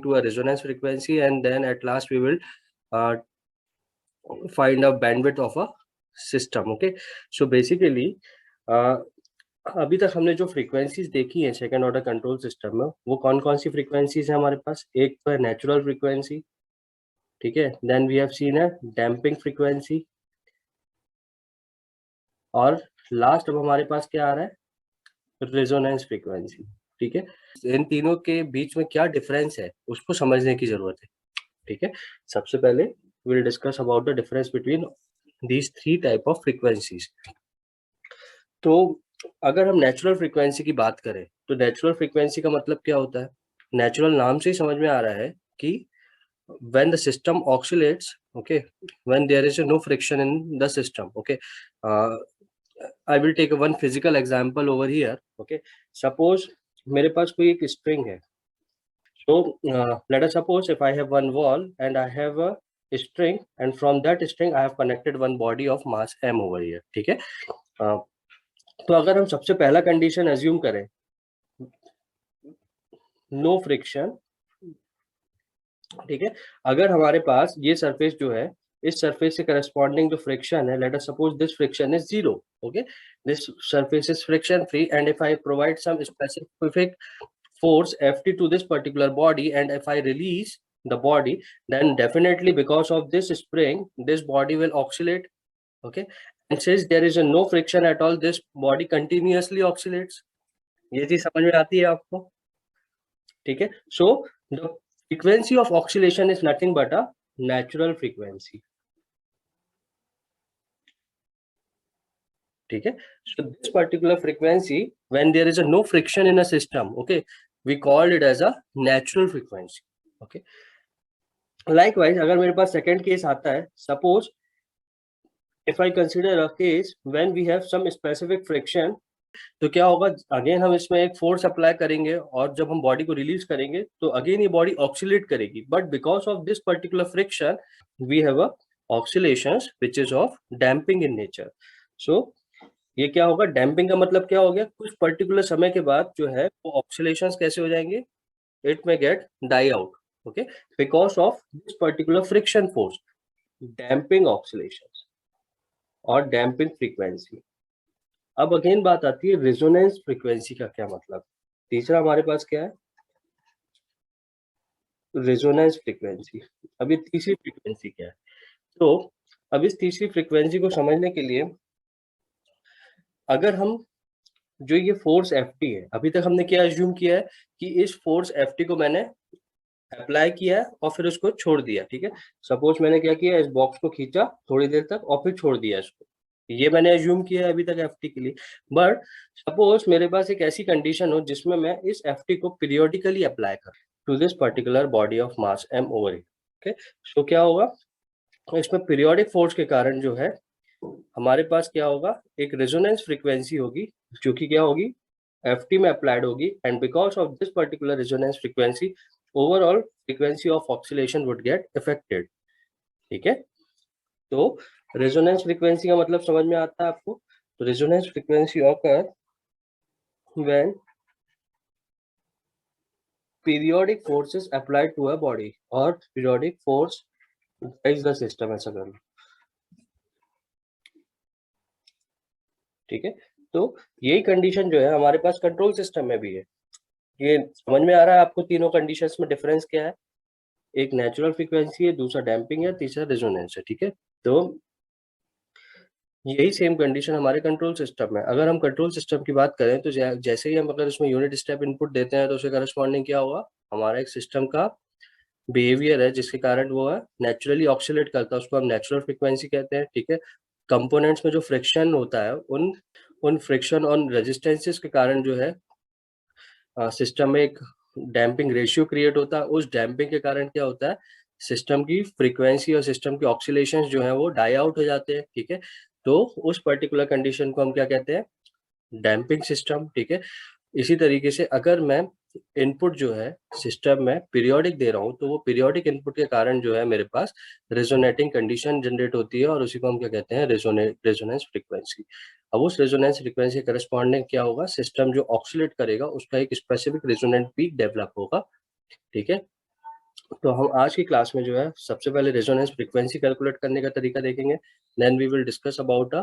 to a resonance frequency, and then at last we will find a bandwidth of a system. Okay, so basically अभी तक हमने जो frequencies देखी है second order control system में, वो कौन कौन सी फ्रीक्वेंसीज है हमारे पास? एक तो है नेचुरल फ्रीक्वेंसी, ठीक है, देन वी हैव सीन है डैम्पिंग फ्रीक्वेंसी, और लास्ट अब हमारे पास क्या आ रहा है? रेजोनेंस फ्रीक्वेंसी, ठीक है। इन तीनों के बीच में क्या डिफरेंस है उसको समझने की जरूरत है, ठीक है। सबसे पहले will discuss about the difference between these three type of frequencies. तो अगर हम नेचुरल फ्रीक्वेंसी की बात करें तो नेचुरल फ्रीक्वेंसी का मतलब क्या होता है? नेचुरल नाम से ही समझ में आ रहा है कि when the system oscillates, okay, when there is no friction in the system, okay, I will take one physical example over here, okay. Suppose मेरे पास कोई एक string है, so let us suppose if I have one wall and I have a string, and from that string I have connected one body of mass m over here, ठीक है। तो अगर हम सबसे पहला कंडीशन एज्यूम करें, no friction, ठीक है, अगर हमारे पास ये सरफेस जो है, इस सरफेस से करस्पॉन्डिंग जो फ्रिक्शन है, let us suppose this friction is 0, okay, this surface is friction free, and if I provide some specific force Ft to this particular body, and if I release the body, then definitely because of this spring this body will oscillate, okay, and since there is no friction at all, this body continuously oscillates। ये चीज समझ में आती है आपको? ठीक है, so the frequency of oscillation is nothing but a natural frequency, ठीक है। so this particular frequency, when there is no friction in a system, okay, we call it as a natural frequency, okay। likewise अगर मेरे पास second case आता है, suppose if I consider a case when we have some specific friction, तो क्या होगा? Again हम इसमें एक फोर्स अप्लाई करेंगे, और जब हम बॉडी को रिलीज करेंगे तो अगेन ये बॉडी ऑक्सीलेट करेगी, but because of this particular friction we have a oscillations which is of damping in nature. So ये क्या होगा? डैम्पिंग का मतलब क्या हो गया? कुछ पर्टिकुलर समय के बाद जो है वो ऑक्सीलेशंस कैसे हो जाएंगे? It may get die out, okay, because of this particular friction force, damping oscillations और डैम्पिंग फ्रीक्वेंसी। अब अगेन बात आती है रेजोनेंस फ्रीक्वेंसी का क्या मतलब? तीसरा हमारे पास क्या है? Resonance frequency. अभी तीसरी फ्रीक्वेंसी क्या है? तो अब इस तीसरी फ्रीक्वेंसी को समझने के लिए अगर हम जो ये फोर्स Ft है, अभी तक हमने क्या एज्यूम किया है कि इस फोर्स Ft को मैंने अप्लाई किया और फिर उसको छोड़ दिया, ठीक है। सपोज मैंने क्या किया, इस बॉक्स को खींचा थोड़ी देर तक और फिर छोड़ दिया इसको, ये मैंने एज्यूम किया है अभी तक Ft के लिए। बट सपोज मेरे पास एक ऐसी कंडीशन हो जिसमें मैं इस Ft को पीरियोडिकली अप्लाई कर to this particular body of mass m over it, okay. So क्या होगा? इसमें पीरियोडिक फोर्स के कारण जो है हमारे पास क्या होगा? एक रेजोनेंस फ्रीक्वेंसी होगी जो कि क्या होगी? Ft में अप्लाइड होगी, and because of this particular resonance frequency overall frequency of oscillation would get affected, ठीक है। तो रेजोनेंस फ्रीक्वेंसी का मतलब समझ में आता है आपको? तो resonance frequency occur when periodic force is applied to a body, और periodic force drives the system, ऐसा कर लो, ठीक है। तो यही कंडीशन जो है हमारे पास कंट्रोल सिस्टम में भी है। ये समझ में आ रहा है आपको? तीनों कंडीशंस में डिफरेंस क्या है? एक नेचुरल फ्रीक्वेंसी है, दूसरा डैम्पिंग है, तीसरा रेजोनेंस है, ठीक है। तो यही सेम कंडीशन हमारे कंट्रोल सिस्टम में। अगर हम कंट्रोल सिस्टम की बात करें तो जैसे ही हम अगर इसमें यूनिट स्टेप इनपुट देते हैं तो उसके करस्पॉन्डिंग क्या होगा? हमारा एक सिस्टम का बिहेवियर है जिसके कारण वो है नेचुरली ऑक्सीलेट करता है, उसको हम नेचुरल फ्रीक्वेंसी कहते हैं, ठीक है। कंपोनेंट्स में जो फ्रिक्शन होता है उन फ्रिक्शन और रेजिस्टेंसेस के कारण जो है सिस्टम में एक डैम्पिंग रेशियो क्रिएट होता है। उस डैम्पिंग के कारण क्या होता है? सिस्टम की फ्रीक्वेंसी और सिस्टम की ऑक्सीलेशंस जो है वो डाई आउट हो जाते हैं, ठीक है। तो उस पर्टिकुलर कंडीशन को हम क्या कहते हैं? डैम्पिंग सिस्टम, ठीक है। इसी तरीके से अगर मैं इनपुट जो है सिस्टम में पीरियोडिक दे रहा हूँ तो वो पीरियोडिक इनपुट के कारण जो है मेरे पास रेजोनेटिंग कंडीशन जनरेट होती है, और उसी को हम क्या कहते हैं? Resonance frequency. अब उस रेजोनेंस फ्रीक्वेंसी करस्पॉन्डिंग क्या होगा? सिस्टम जो ऑक्सीलेट करेगा उसका एक स्पेसिफिक रेजोनेंट पीक डेवलप होगा, ठीक है। तो हम आज की क्लास में जो है सबसे पहले रेजोनेंस फ्रीक्वेंसी कैलकुलेट करने का तरीका देखेंगे, then we will discuss about a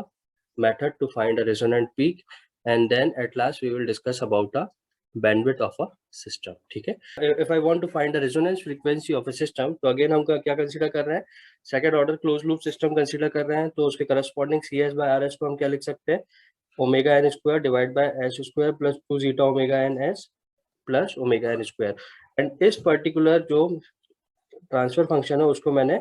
method to find a resonant peak, and then at last we will discuss about a bandwidth of a system. ठीक है, if I want to find the resonance frequency of a system, तो again हम क्या consider कर रहे हैं, second order close loop system consider कर रहे हैं। तो उसके करस्पॉन्डिंग CS/RS को हम क्या लिख सकते हैं, omega N square divide by S square plus 2 zeta omega N S plus omega N square. And इस पर्टिकुलर जो ट्रांसफर फंक्शन है उसको मैंने,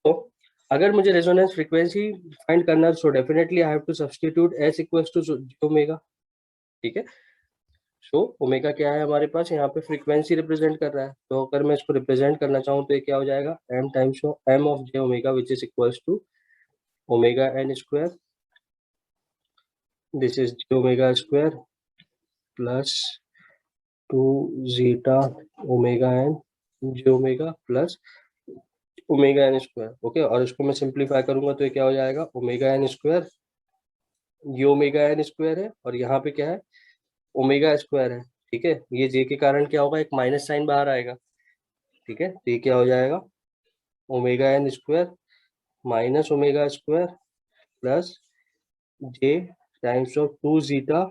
तो अगर मुझे रेजोनेंस फ्रीक्वेंसी फाइंड करना है, so definitely I have to substitute S equals to omega. ठीक है, सो ओमेगा क्या है हमारे पास, यहाँ पे फ्रीक्वेंसी रिप्रेजेंट कर रहा है। तो अगर मैं इसको रिप्रेजेंट करना चाहूँ तो ये क्या हो जाएगा, M times M of J omega which is equals to omega N square, this is J omega square plus 2 zeta omega N J omega plus omega N square. Okay, और इसको मैं सिंप्लीफाई करूंगा तो ये क्या हो जाएगा, ओमेगा एन स्क्वायर, ये ओमेगा एन स्क्वायर है और यहाँ पे क्या है, ओमेगा स्क्वायर है। ठीक है, ये जे के कारण क्या होगा, एक माइनस साइन बाहर आएगा। ठीक है, तो ये क्या हो जाएगा, omega N square minus omega square plus J times of 2 zeta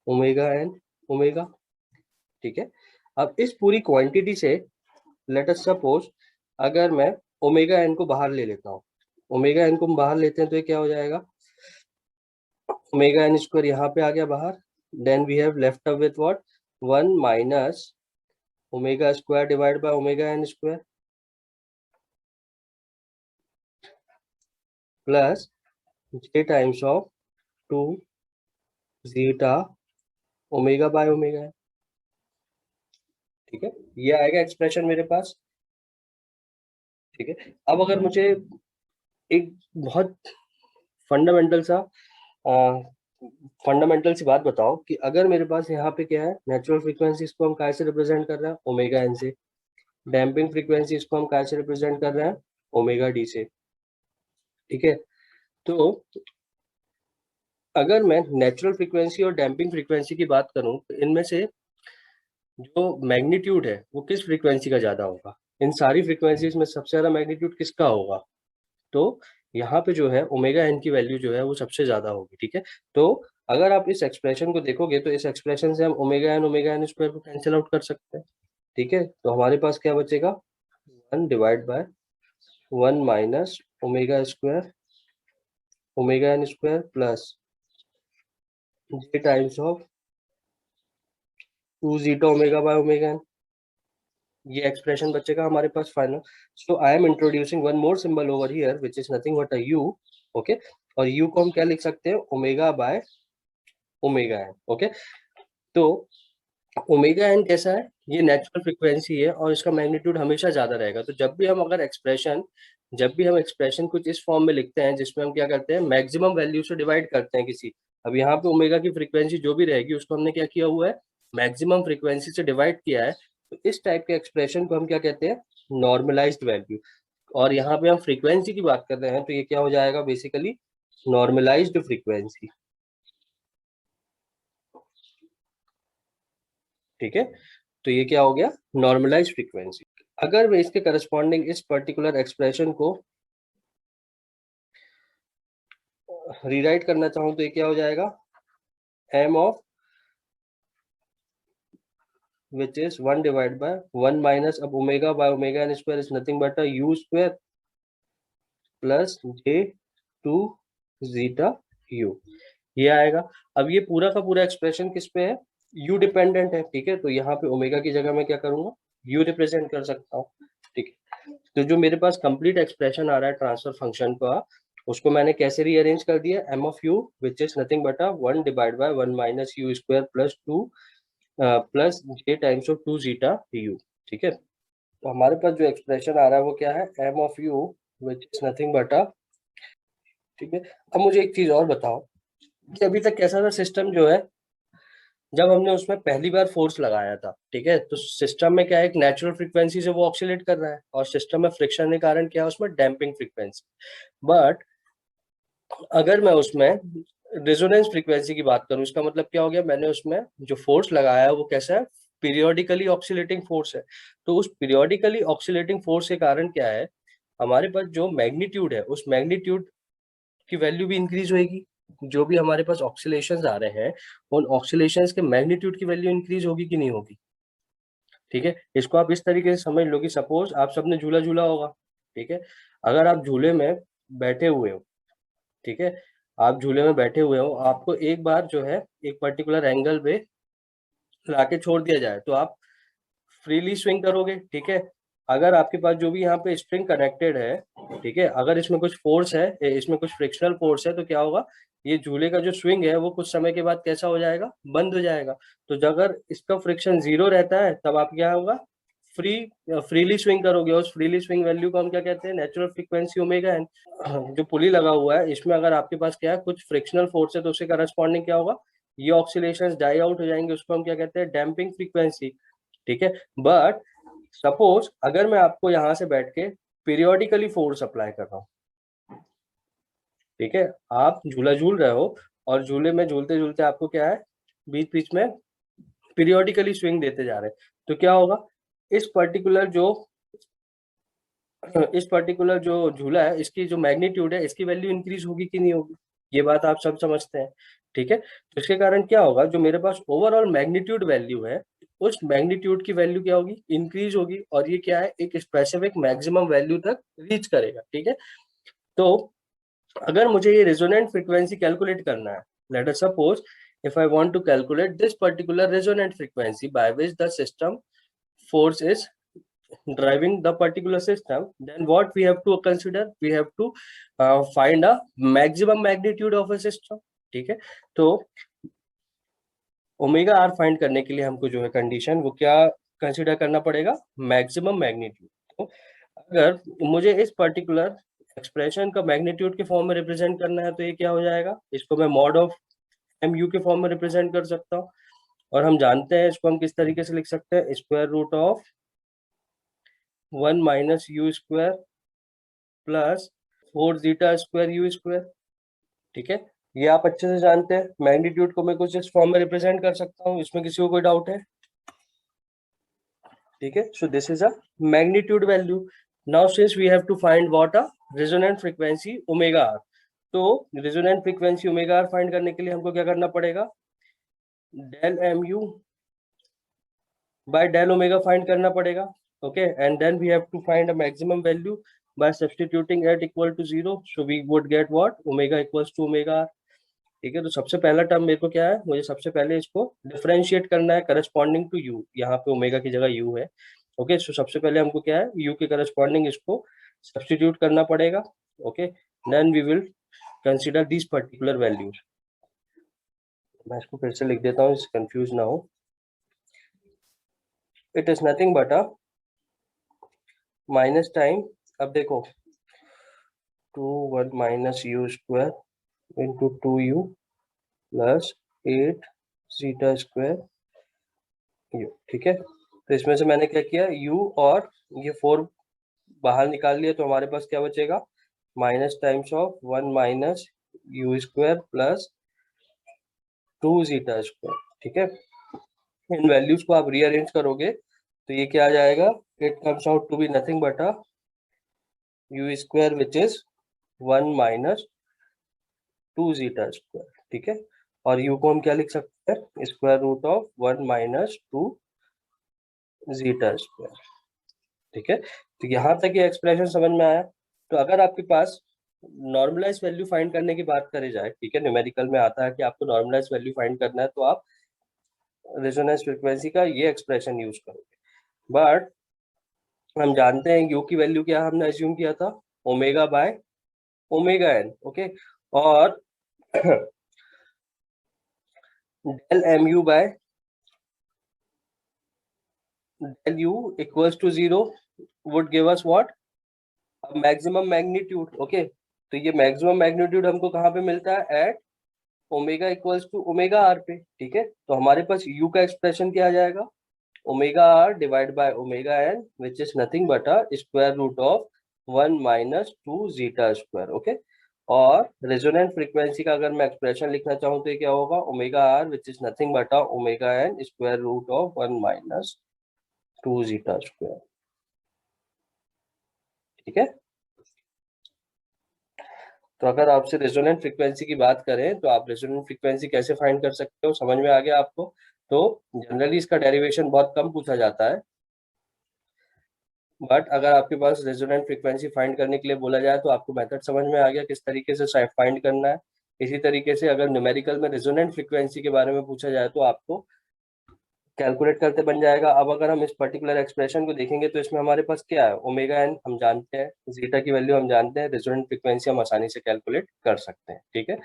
omega N omega. ठीक है, अब इस पूरी क्वांटिटी से लेट अस सपोज अगर मैं ओमेगा एन को बाहर ले लेता हूँ, ओमेगा एन को हम बाहर लेते हैं तो ये क्या हो जाएगा, ओमेगा एन स्क्वायर यहाँ पे आ गया बाहर, then we have left up with what, 1 minus omega square divide by omega N square plus J times of 2 zeta omega by omega N. ठीक है, ये आएगा एक्सप्रेशन मेरे पास। ठीक है, अब अगर मुझे एक बहुत फंडामेंटल सा फंडामेंटल सी बात बताओ कि अगर मेरे पास यहाँ पे क्या है, नेचुरल फ्रीक्वेंसी इसको हम कैसे रिप्रेजेंट कर रहे हैं, ओमेगा एन से, डैम्पिंग फ्रीक्वेंसी इसको हम कैसे रिप्रेजेंट कर रहे हैं, ओमेगा डी से। ठीक है, तो अगर मैं नेचुरल फ्रीक्वेंसी और डैम्पिंग फ्रीक्वेंसी की बात करूं तो इनमें से जो मैग्नीट्यूड है वो किस फ्रीक्वेंसी का ज्यादा होगा, इन सारी फ्रीक्वेंसीज में सबसे ज्यादा मैग्नीट्यूड किसका होगा, तो यहाँ पे जो है ओमेगा एन की वैल्यू जो है वो सबसे ज्यादा होगी। ठीक है, तो अगर आप इस एक्सप्रेशन को देखोगे तो इस एक्सप्रेशन से हम ओमेगा एन स्क्वायर को कैंसिल आउट कर सकते हैं। ठीक है, तो हमारे पास क्या बचेगा, 1 divide by 1 minus omega N square plus J times of 2 zeta omega by omega n, ये एक्सप्रेशन बचेगा हमारे पास final. So I am introducing one more symbol over here which is nothing but a u. Okay, और u को हम क्या लिख सकते हैं, omega by omega n. Okay, तो ओमेगा एन कैसा है, ये नेचुरल फ्रीक्वेंसी है और इसका मैग्नीट्यूड हमेशा ज्यादा रहेगा। तो जब भी हम एक्सप्रेशन कुछ इस फॉर्म में लिखते हैं जिसमें हम क्या करते हैं, मैक्सिमम वैल्यू से डिवाइड करते हैं किसी, अब यहाँ पे ओमेगा की फ्रीक्वेंसी जो भी रहेगी उसको हमने क्या किया हुआ है, मैक्सिमम फ्रीक्वेंसी से डिवाइड किया है। तो इस टाइप के एक्सप्रेशन को हम क्या कहते हैं, नॉर्मलाइज्ड वैल्यू। और यहाँ पे हम फ्रीक्वेंसी की बात कर रहे हैं तो ये क्या हो जाएगा, बेसिकली नॉर्मलाइज्ड फ्रीक्वेंसी। ठीक है, तो ये क्या हो गया, नॉर्मलाइज्ड फ्रीक्वेंसी। अगर मैं इसके करस्पॉन्डिंग इस पर्टिकुलर एक्सप्रेशन को रीराइट करना चाहूँ तो ये क्या हो जाएगा, m of which is 1 divided by 1 minus, अब omega by omega n square is nothing but a u square plus j 2 zeta u, ये आएगा। अब ये पूरा का पूरा एक्सप्रेशन किस पे है, u डिपेंडेंट है। ठीक है, तो यहाँ पे ओमेगा की जगह मैं क्या करूंगा, u रिप्रेजेंट कर सकता हूँ। ठीक है, तो जो मेरे पास कंप्लीट एक्सप्रेशन आ रहा है ट्रांसफर फंक्शन का, उसको मैंने कैसे रीअरेंज कर दिया, m of u which is nothing but 1 divide by 1 minus you square plus 2 plus J times of 2 zeta u। ठीक है, तो हमारे पास जो एक्सप्रेशन आ रहा है वो क्या है, m of u which is nothing but ठीक है, अब मुझे एक चीज और बताओ कि अभी तक कैसा था सिस्टम जो है, जब हमने उसमें पहली बार फोर्स लगाया था, ठीक है, तो सिस्टम में क्या है, एक नेचुरल फ्रीक्वेंसी से वो ऑक्सीलेट कर रहा है और सिस्टम में फ्रिक्शन के कारण क्या है, उसमें डैम्पिंग फ्रीक्वेंसी। बट अगर मैं उसमें रेजोनेंस फ्रीक्वेंसी की बात करूं, इसका मतलब क्या हो गया, मैंने उसमें जो फोर्स लगाया है वो कैसा है, पीरियोडिकली ऑक्सीलेटिंग फोर्स है। तो उस पीरियोडिकली ऑक्सीलेटिंग फोर्स के कारण क्या है, हमारे पास जो मैग्नीट्यूड है उस मैग्नीट्यूड की वैल्यू भी इंक्रीज होगी। जो भी हमारे पास ऑक्सीलेशंस आ रहे हैं उन ऑक्सीलेशंस के मैग्नीट्यूड की वैल्यू इंक्रीज होगी कि नहीं होगी। ठीक है, इसको आप इस तरीके से समझ लो कि सपोज आप सबने झूला झूला होगा। ठीक है, अगर आप झूले में बैठे हुए हो, ठीक है, आप झूले में बैठे हुए हो, आपको एक बार जो है एक पर्टिकुलर एंगल पे लाके छोड़ दिया जाए तो आप फ्रीली स्विंग करोगे। ठीक है, अगर आपके पास जो भी यहाँ पे स्प्रिंग कनेक्टेड है, ठीक है, अगर इसमें कुछ फोर्स है, इसमें कुछ फ्रिक्शनल फोर्स है, तो क्या होगा, ये झूले का जो स्विंग है वो कुछ समय के बाद कैसा हो जाएगा, बंद हो जाएगा। तो अगर इसका फ्रिक्शन 0 रहता है तब आप क्या होगा, फ्रीली स्विंग करोगे। उस फ्रीली स्विंग वैल्यू को हम क्या कहते हैं, नेचुरल फ्रीक्वेंसी ओमेगा एन। जो पुली लगा हुआ है इसमें अगर आपके पास क्या है, कुछ फ्रिक्शनल फोर्स है, तो उसके करस्पॉन्डिंग क्या होगा, ये ऑक्सीलेशंस डाई आउट हो जाएंगे, उसको हम क्या कहते हैं, डैम्पिंग फ्रीक्वेंसी। ठीक है, बट सपोज अगर मैं आपको यहां से बैठ के पीरियोडिकली फोर्स अप्लाई कर रहा हूं, ठीक है, आप झूला झूल रहे हो और झूले में झूलते झूलते आपको क्या है, बीच बीच में पीरियोडिकली स्विंग देते जा रहे हैं, तो क्या होगा, इस पर्टिकुलर जो झूला है इसकी जो मैग्नीट्यूड है इसकी वैल्यू इंक्रीज होगी कि नहीं होगी, ये बात आप सब समझते हैं। ठीक है, तो इसके कारण क्या होगा, जो मेरे पास ओवरऑल मैग्नीट्यूड वैल्यू है उस मैग्नीट्यूड की वैल्यू क्या होगी, इंक्रीज होगी, और ये क्या है, एक स्पेसिफिक मैक्सिमम वैल्यू तक रीच करेगा। ठीक है, तो अगर मुझे ये रेजोनेंट फ्रीक्वेंसी कैलकुलेट करना है, let us suppose if I want to calculate this particular resonant frequency by which the system force is driving the particular system, then what we have to consider, we have to find a maximum magnitude of a system। ठीक है, तो omega r find करने के लिए हमको जो है condition वो क्या कंसिडर करना पड़ेगा, मैक्सिमम मैग्नीट्यूड। तो अगर मुझे इस पर्टिकुलर एक्सप्रेशन का मैग्नीट्यूड के फॉर्म में रिप्रेजेंट करना है तो ये क्या हो जाएगा, इसको मैं मॉड ऑफ एम यू के फॉर्म में रिप्रेजेंट कर सकता हूँ, और हम जानते हैं इसको हम किस तरीके से लिख सकते हैं, square root of 1 minus you square plus 4 zeta square you square. ठीक है, ये आप अच्छे से जानते हैं, मैग्नीट्यूड को मैं कुछ इस फॉर्म में रिप्रेजेंट कर सकता हूँ, इसमें किसी को कोई डाउट है। ठीक है, so this is a magnitude value. Now since we have to find what a resonant frequency omega r, तो resonant frequency omega r find करने के लिए हमको क्या करना पड़ेगा, del m u by del omega find करना पड़ेगा। Okay, and then we have to find a maximum value by substituting at equal to 0, so we would get what, omega equals to omega r। ठीक है, तो सबसे पहला term मेरे को क्या है, मुझे सबसे पहले इसको डिफरेंशिएट करना है करस्पॉन्डिंग टू u, यहाँ पे ओमेगा की जगह u है। ओके, सो सबसे पहले हमको क्या है, u के करस्पॉन्डिंग इसको सब्स्टिट्यूट करना पड़ेगा। Okay, then we will consider this particular values. मैं इसको फिर से लिख देता हूँ, कंफ्यूज ना हो। It is nothing but a minus time, अब देखो 2 1 minus you square into 2u plus 8 zeta square you. ठीक है, तो इसमें से मैंने क्या किया, u और ये 4 बाहर निकाल लिया, तो हमारे पास क्या बचेगा, minus times of 1 minus you square plus 2 zeta square. ठीक है, इन वैल्यूज को आप रीअरेंज करोगे तो ये क्या आ जाएगा, it comes out to be nothing but a U square which is 1 minus 2 zeta square. ठीक है, और u को हम क्या लिख सकते हैं, square root of 1 minus 2 zeta square. ठीक है, तो यहाँ तक ये एक्सप्रेशन समझ में आया। तो अगर आपके पास नॉर्मलाइज वैल्यू फाइंड करने की बात करी जाए, ठीक है, न्यूमेरिकल में आता है कि आपको नॉर्मलाइज वैल्यू फाइंड करना है, तो आप रेजोनेंस फ्रीक्वेंसी का ये एक्सप्रेशन यूज करोगे। बट हम जानते हैं यू की वैल्यू क्या हमने अज्यूम किया था, omega by omega n. Okay, और del m u by del u equals to 0 would give us what, maximum magnitude. Okay, तो ये मैक्सिमम मैग्नीट्यूड हमको कहाँ पे मिलता है, at omega equals to omega r पे। ठीक है, तो हमारे पास u का एक्सप्रेशन क्या आ जाएगा, omega r divide by omega n which is nothing but a square root of 1 minus 2 zeta square. Okay, और रेजोनेंट फ्रीक्वेंसी का अगर मैं एक्सप्रेशन लिखना चाहूँ तो ये क्या होगा, omega r which is nothing but omega N square root of 1 minus 2 zeta square. ठीक है, तो अगर आपसे रेजोनेंट फ्रीक्वेंसी की बात करें तो आप रेजोनेंट फ्रीक्वेंसी कैसे फाइंड कर सकते हो, समझ में आ गया आपको। तो जनरली इसका डेरिवेशन बहुत कम पूछा जाता है, बट अगर आपके पास रेजोनेंट फ्रीक्वेंसी फाइंड करने के लिए बोला जाए तो आपको मेथड समझ में आ गया किस तरीके से फाइंड करना है। इसी तरीके से अगर न्यूमेरिकल में रेजोनेंट फ्रीक्वेंसी के बारे में पूछा जाए तो आपको कैलकुलेट करते बन जाएगा। अब अगर हम इस पर्टिकुलर एक्सप्रेशन को देखेंगे तो इसमें हमारे पास क्या है, ओमेगा एन हम जानते हैं, जीटा की वैल्यू हम जानते हैं, रेजोनेंट फ्रीक्वेंसी हम आसानी से कैलकुलेट कर सकते हैं। ठीक है,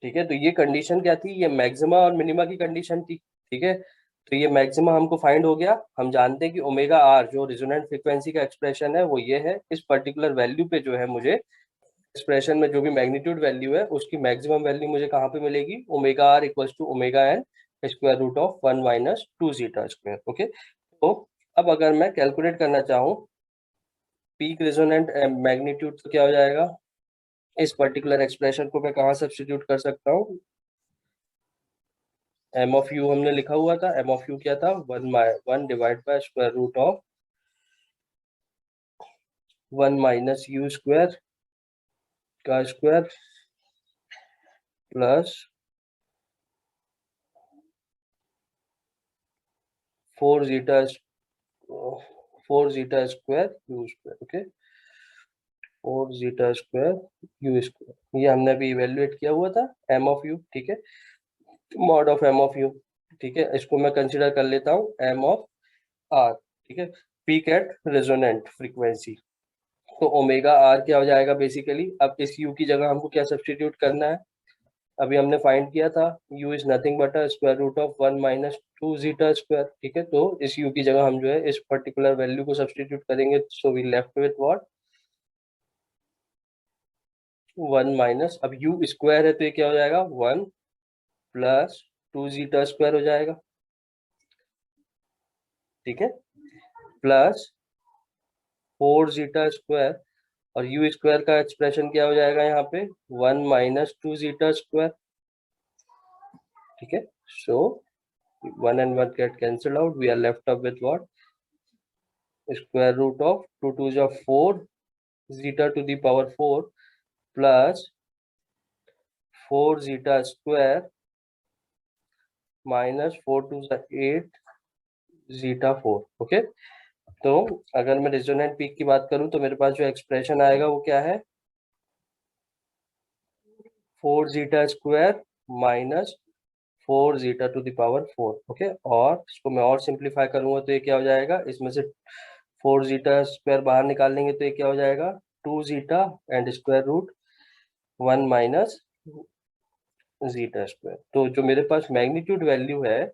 ठीक है, तो ये कंडीशन क्या थी, ये मैक्सिमा और मिनिमा की कंडीशन थी। ठीक है, तो ये मैक्सिमा हमको फाइंड हो गया, हम जानते हैं कि ओमेगा आर जो रेजोनेंट फ्रीक्वेंसी का एक्सप्रेशन है वो ये है। इस पर्टिकुलर वैल्यू पे जो है मुझे एक्सप्रेशन में जो भी मैग्नीट्यूड वैल्यू है उसकी मैक्सिमम वैल्यू मुझे कहाँ पे मिलेगी, omega r equals to omega N square root of 1 minus 2 zeta square. Okay, तो अब अगर मैं कैलकुलेट करना चाहूँ पीक रेजोनेंट मैग्नीट्यूड तो क्या हो जाएगा, इस पर्टिकुलर एक्सप्रेशन को मैं कहाँ सब्स्टिट्यूट कर सकता हूँ, एम ऑफ यू हमने लिखा हुआ था, एम ऑफ यू क्या था, 1 divide by square root of 1 minus you square का square plus 4 zeta 4 zeta square you square. Okay, 4 zeta square you square, ये हमने अभी इवेल्युएट किया हुआ था एम ऑफ यू। ठीक है, mod of m of u. ठीक है, इसको मैं कंसिडर कर लेता हूँ एम ऑफ आर। ठीक है, पीक एट रेजोनेंट फ्रीक्वेंसी, तो ओमेगा आर क्या हो जाएगा बेसिकली, अब इस यू की जगह हमको क्या सब्स्टिट्यूट करना है, अभी हमने फाइंड किया था u is nothing but square root of 1 minus 2 zeta square. ठीक है, तो इस u की जगह हम जो है इस पर्टिकुलर वैल्यू को सब्स्टिट्यूट करेंगे, so we left with what, 1 minus, अब u स्क्वायर है तो ये क्या हो जाएगा 1 प्लस 2 जीटा स्क्वायर हो जाएगा। ठीक है, प्लस 4 जीटा स्क्वायर, और u स्क्वायर का एक्सप्रेशन क्या हो जाएगा यहाँ पे 1 माइनस 2 जीटा स्क्वायर। ठीक है, सो 1 and 1 get cancelled out, we are left up with what, square root of 2 2s of 4 zeta to the power 4 plus 4 zeta square minus 4 2s are 8 zeta 4। Okay, तो अगर मैं रेजोनेंट पीक की बात करूं तो मेरे पास जो एक्सप्रेशन आएगा वो क्या है, 4 zeta square minus 4 zeta to the power 4। Okay, और इसको मैं और सिंप्लीफाई करूंगा तो ये क्या हो जाएगा, इसमें से 4 जीटा स्क्वायर बाहर निकाल लेंगे तो ये क्या हो जाएगा 2 zeta and square root 1 minus zeta square. तो जो मेरे पास मैग्नीट्यूड वैल्यू है,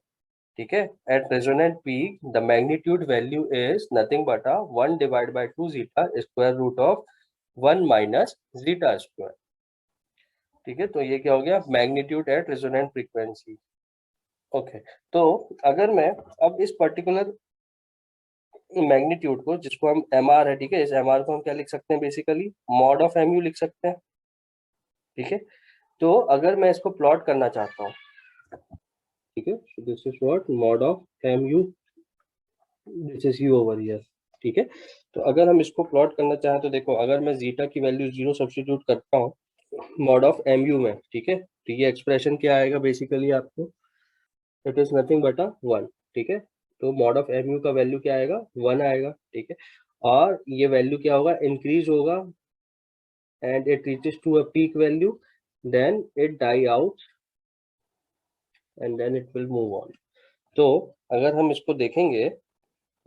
ठीक है, at resonant peak the magnitude value is nothing but 1 divide by 2 zeta square root of 1 minus zeta square. ठीक है, तो ये क्या हो गया, magnitude at resonant frequency. Okay, तो अगर मैं अब इस पर्टिकुलर मैग्नीट्यूड को, जिसको हम एम आर है, ठीक है, इस एम आर को हम क्या लिख सकते हैं basically, mod of m u लिख सकते हैं। ठीक है, तो अगर मैं इसको प्लॉट करना चाहता हूँ, ठीक है, so this is what mod of m u, this is u over here. ठीक है, तो अगर हम इसको प्लॉट करना चाहें तो देखो, अगर मैं जीटा की वैल्यू 0 सब्स्टिट्यूट करता हूँ मॉड ऑफ एम यू में, ठीक है, तो ये एक्सप्रेशन क्या आएगा बेसिकली आपको, इट इज नथिंग बट 1। ठीक है, तो मॉड ऑफ एम यू का वैल्यू क्या आएगा 1 आएगा। ठीक है, और ये वैल्यू क्या होगा, इंक्रीज होगा and it reaches to a peak value, then it die out and then it will move on। तो अगर हम इसको देखेंगे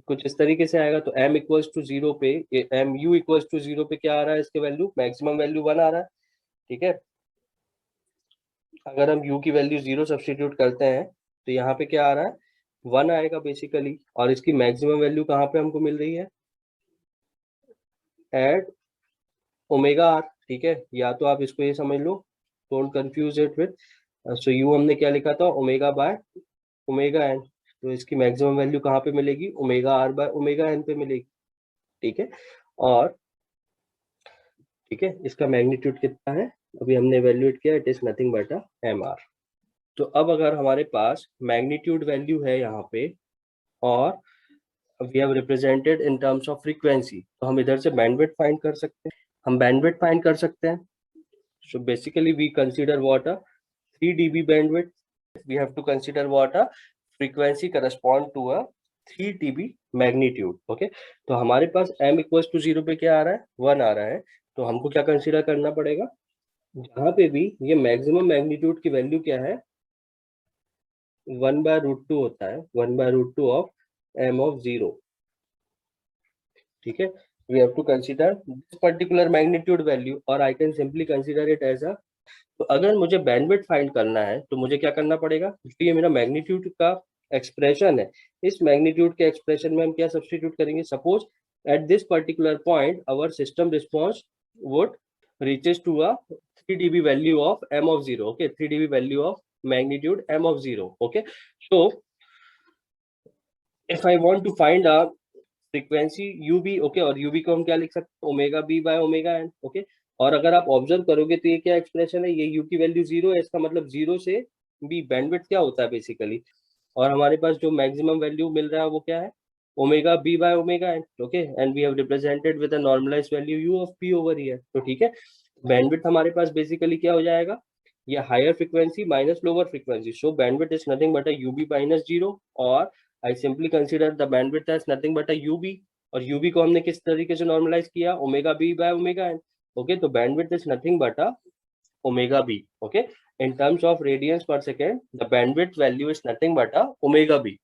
कुछ इस तरीके से आएगा, तो m इक्वल्स टू 0 पे, एम यू इक्वल्स टू 0 पे क्या आ रहा है, इसके वैल्यू मैक्सिमम वैल्यू 1 आ रहा है। ठीक है, अगर हम u की वैल्यू 0 सब्स्टिट्यूट करते हैं तो यहाँ पे क्या आ रहा है 1 आएगा बेसिकली, और इसकी मैक्सिमम वैल्यू कहाँ पे हमको मिल रही है, एट ओमेगा आर। ठीक है, या तो आप इसको ये समझ लो, don't confuse it with, so u हमने क्या लिखा था ओमेगा बाय ओमेगा एन, तो इसकी मैक्सिमम वैल्यू कहाँ पे मिलेगी, omega r by omega n पे मिलेगी। ठीक है, और ठीक है, इसका मैग्नीट्यूड कितना है अभी हमने इवेल्युएट किया, it is nothing but a mr। तो अब अगर हमारे पास मैग्नीट्यूड वैल्यू है यहाँ पे और we have represented in terms of frequency, तो हम इधर से बैंडविड्थ फाइंड कर सकते हैं, हम बैंडविड्थ फाइंड कर सकते हैं। So basically we consider what a 3 dB bandwidth, we have to consider what a frequency correspond to a 3 dB magnitude। Okay, तो हमारे पास m इक्वल्स टू 0 पे क्या आ रहा है, 1 आ रहा है, तो हमको क्या कंसीडर करना पड़ेगा, जहां पे भी ये मैक्सिमम मैग्नीट्यूड की वैल्यू क्या है, 1/√2 होता है, 1/√2 ऑफ m ऑफ 0। ठीक है, we have to consider this particular magnitude value or I can simply consider it as a, तो अगर मुझे बैंडविड्थ फाइंड करना है तो मुझे क्या करना पड़ेगा, ये मेरा मैग्नीट्यूड का एक्सप्रेशन है, इस मैग्नीट्यूड के एक्सप्रेशन में हम क्या सब्स्टिट्यूट करेंगे, suppose at this particular point our system response would reaches to a 3 dB value of m of 0। Okay, 3 dB value of magnitude m of 0। Okay, so if I want to find a frequency ub, okay, और ub को हम क्या लिख सकते हैं, omega b by omega n। Okay, और अगर आप ऑब्जर्व करोगे तो ये क्या एक्सप्रेशन है, ये u की वैल्यू 0 है, इसका मतलब 0 से b बैंडविड्थ क्या होता है बेसिकली, और हमारे पास जो मैक्सिमम वैल्यू मिल रहा है वो क्या है, omega b by omega n। Okay, and we have represented with a normalized value u of p over here. तो ठीक है, बैंडविड्थ हमारे पास बेसिकली क्या हो जाएगा, ये higher frequency minus lower frequency, so bandwidth is nothing but a ub minus 0, और I simply consider the bandwidth as nothing but a UB, और UB को हमने किस तरीके से नॉर्मलाइज किया, omega b by omega n। Okay, तो bandwidth is nothing but a omega b। Okay, in terms of radians per second the bandwidth value is nothing but a omega b।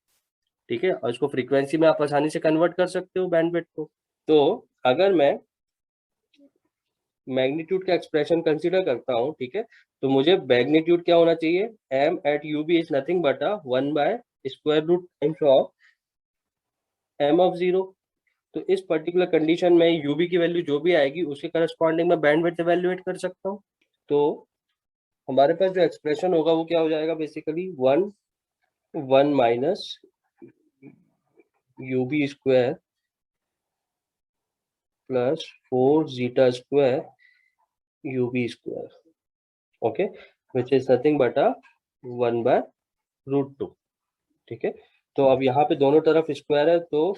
ठीक है, और इसको फ्रीक्वेंसी में आप आसानी से कन्वर्ट कर सकते हो बैंडविड्थ को। तो अगर मैं मैग्नीट्यूड का एक्सप्रेशन कंसीडर करता हूँ, ठीक है, तो मुझे मैग्नीट्यूड क्या होना चाहिए, m at ub is nothing but a 1 by square root times of m of 0। तो इस पर्टिकुलर कंडीशन में यूबी की वैल्यू जो भी आएगी उसके करस्पॉन्डिंग में बैंडविड्थ इवैल्यूएट कर सकता हूँ। तो हमारे पास जो एक्सप्रेशन होगा वो क्या हो जाएगा, basically 1 minus u b square plus 4 zeta square u b square. Okay, which is nothing but a 1/√2। ठीक है, तो अब यहाँ पे दोनों तरफ स्क्वायर है, तो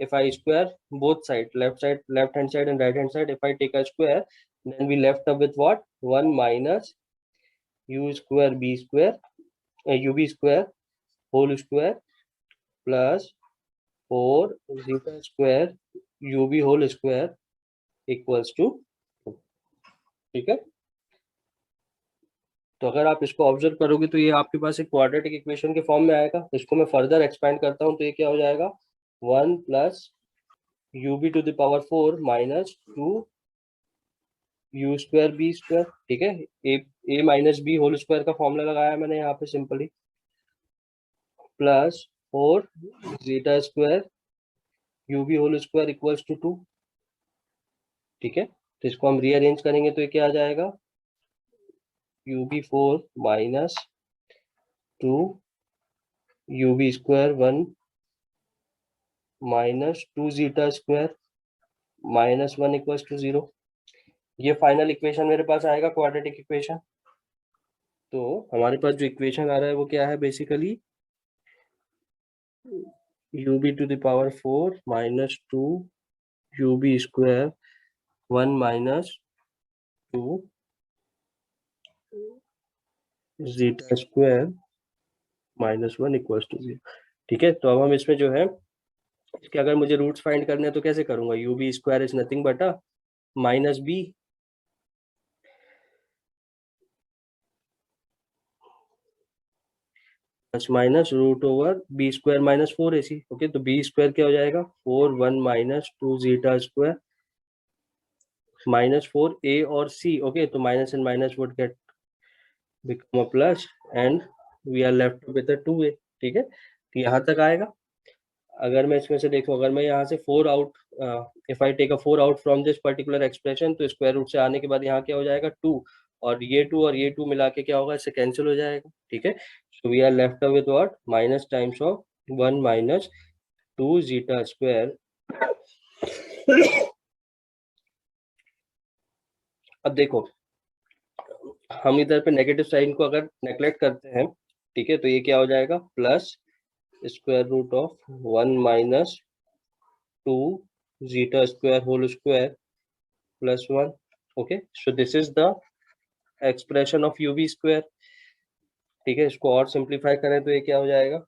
if I square both side, left hand side and right hand side, if I take a square, then we left up with what, 1 minus u square b square ub square whole square plus 4 zeta square ub whole square equals to 2। ठीक है, तो अगर आप इसको observe करोगे तो ये आपके पास एक क्वाड्रेटिक इक्वेशन के फॉर्म में आएगा। इसको मैं फर्दर एक्सपेंड करता हूँ तो ये क्या हो जाएगा, 1 plus ub to the power 4 minus 2 u square b square. ठीक है, a minus b whole square का फॉर्मूला लगाया मैंने यहाँ पे simply, plus 4 zeta square u b whole square equals to 2। ठीक है, तो इसको हम रीअरेंज करेंगे तो ये क्या आ जाएगा, u b 4 minus 2 u b square 1 minus 2 zeta square minus 1 equals to 0। ये फाइनल इक्वेशन मेरे पास आएगा, क्वाड्रेटिक इक्वेशन। तो हमारे पास जो इक्वेशन आ रहा है वो क्या है, basically ub to the power 4 minus 2 ub square 1 minus 2 zeta square minus 1 equals to 0। ठीक है, तो अब हम इसमें जो है इसके अगर मुझे रूट्स फाइंड करने हैं तो कैसे करूंगा, ub square is nothing but a minus b plus minus root over b square minus 4ac। Okay, तो बी स्क्वायर क्या हो जाएगा, 4 1 minus 2 zeta square minus 4 a और c। ओके, तो minus and minus would get become a plus and we are left with a 2a। ठीक है, तो यहाँ तक आएगा। अगर मैं इसमें से देखूं, अगर मैं यहाँ से 4 out, if I take a 4 out from this particular expression, तो स्क्वायर रूट से आने के बाद यहाँ क्या हो जाएगा 2, और ये 2 मिला के क्या होगा, इससे कैंसिल हो जाएगा। ठीक है, so we are left with what, minus times of 1 minus 2 zeta square अब देखो, हम इधर पे नेगेटिव साइन को अगर नेग्लेक्ट करते हैं, ठीक है, तो ये क्या हो जाएगा, plus square root of 1 minus 2 zeta square whole square plus 1. Okay, so this is the expression of u v square. ठीक है, इसको और सिंप्लीफाई करें तो ये क्या हो जाएगा,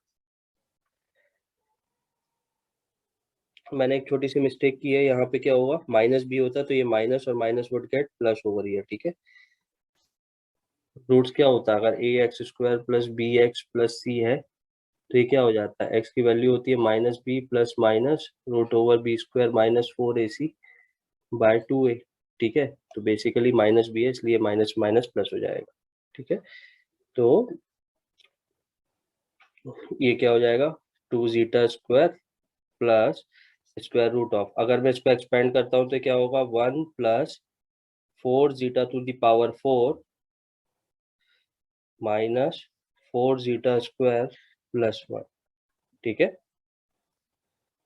मैंने एक छोटी सी मिस्टेक की है, यहाँ पे क्या होगा, माइनस बी होता तो ये माइनस और minus would get plus over here. ठीक है, रूट्स क्या होता है, अगर a x square plus b x plus c है तो ये क्या हो जाता है, एक्स की वैल्यू होती है minus b plus minus root over b square minus 4ac by 2a. ठीक है, तो बेसिकली माइनस बी है, इसलिए माइनस माइनस प्लस हो जाएगा. ठीक है, तो ये क्या हो जाएगा, 2 zeta square plus square root of, अगर मैं इसको एक्सपेंड करता हूँ तो क्या होगा, 1 plus 4 zeta to the power 4 minus 4 zeta square plus 1. ठीक है,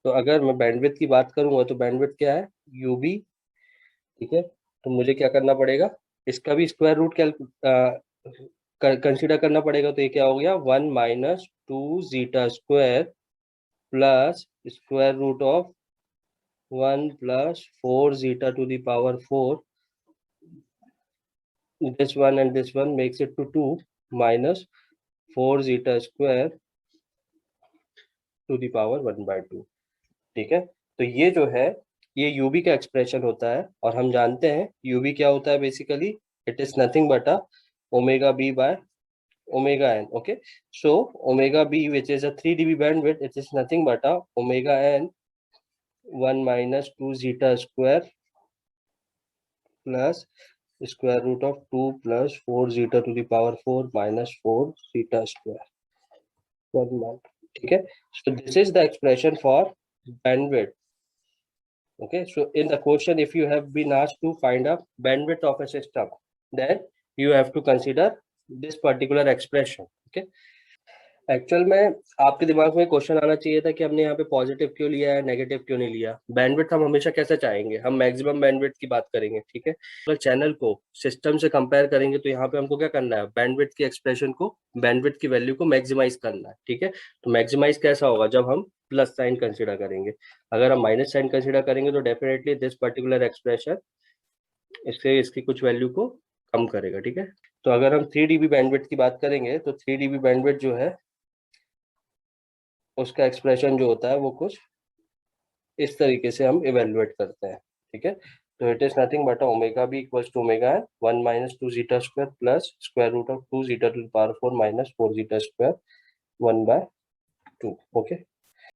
तो अगर मैं बैंडविड्थ की बात करूंगा तो बैंडविड्थ क्या है, यूबी. ठीक है, तो मुझे क्या करना पड़ेगा, इसका भी स्क्वायर रूट कंसीडर करना पड़ेगा. तो ये क्या हो गया, 1 minus 2 zeta square plus square root of 1 plus 4 zeta to the power 4. this one and this one makes it to 2 minus 4 zeta square to the power 1/2. ठीक है, तो ये जो है ये यूबी का एक्सप्रेशन होता है, और हम जानते हैं यूबी क्या होता है, basically it is nothing but omega b by omega n. Okay, so omega b, which is a 3 dB bandwidth, it is nothing but omega n 1 minus 2 zeta square plus square root of 2 plus 4 zeta to the power 4 minus 4 zeta square 1 month. ठीक है, so this is the expression for bandwidth. Okay, so in the question, if you have been asked to find a bandwidth of a system, then you have to consider this particular expression. Okay, actual में आपके दिमाग में question आना चाहिए था कि हमने यहाँ पे पॉजिटिव क्यों लिया है, नेगेटिव क्यों नहीं लिया. बैंडविड्थ हम हमेशा कैसे चाहेंगे, हम मैक्सिमम बैंडविड्थ की बात करेंगे. ठीक है, अगर चैनल को सिस्टम से कंपेयर करेंगे तो यहाँ पे हमको क्या करना है, बैंडविड्थ की एक्सप्रेशन को, बैंडविड्थ की वैल्यू को मैक्सिमाइज करना है. ठीक है, तो मैक्सिमाइज कैसा होगा, जब हम प्लस साइन कंसिडर करेंगे. अगर हम माइनस साइन कंसिडर करेंगे तो डेफिनेटली दिस पर्टिकुलर एक्सप्रेशन इससे इसकी कुछ वैल्यू को कम करेगा. ठीक है, तो अगर हम 3 dB बैंडविड्थ की बात करेंगे तो 3 dB बैंडविड्थ जो है उसका एक्सप्रेशन जो होता है वो कुछ इस तरीके से हम इवेल्युएट करते हैं. ठीक है, तो it is nothing but omega b equals to omega है 1 minus 2 zeta square plus square root of 2 zeta to the power 4 minus 4 zeta square 1/2. Okay,